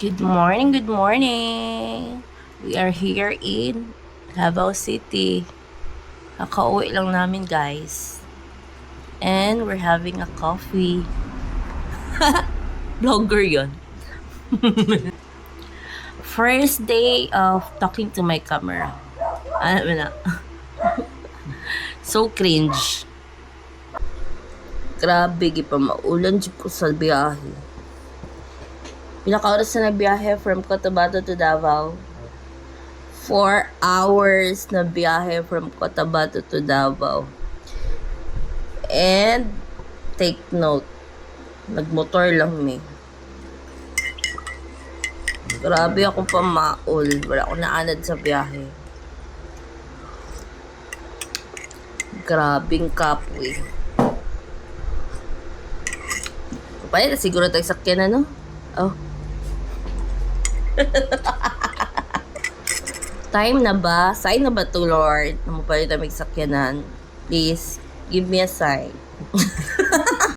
Good morning, good morning. We are here in Davao City. Kakauwi lang namin, guys. And we're having a coffee. Vlogger yon. First day of talking to my camera. Ano na? So cringe. Grabe, gipa maulan dyan ko sa biyahe. Pinaka-oras na nagbiyahe from Cotabato to Davao. 4 hours na biyahe from Cotabato to Davao. And, take note, nagmotor lang mi. Grabe akong pamaol. Wala akong naanad sa biyahe. Grabing kapwi. Kapaya, siguro tayo sakyan na, no? Oh. Time na ba? Sign na ba to, Lord? Na mo pa rin sakyanan? Please, give me a sign.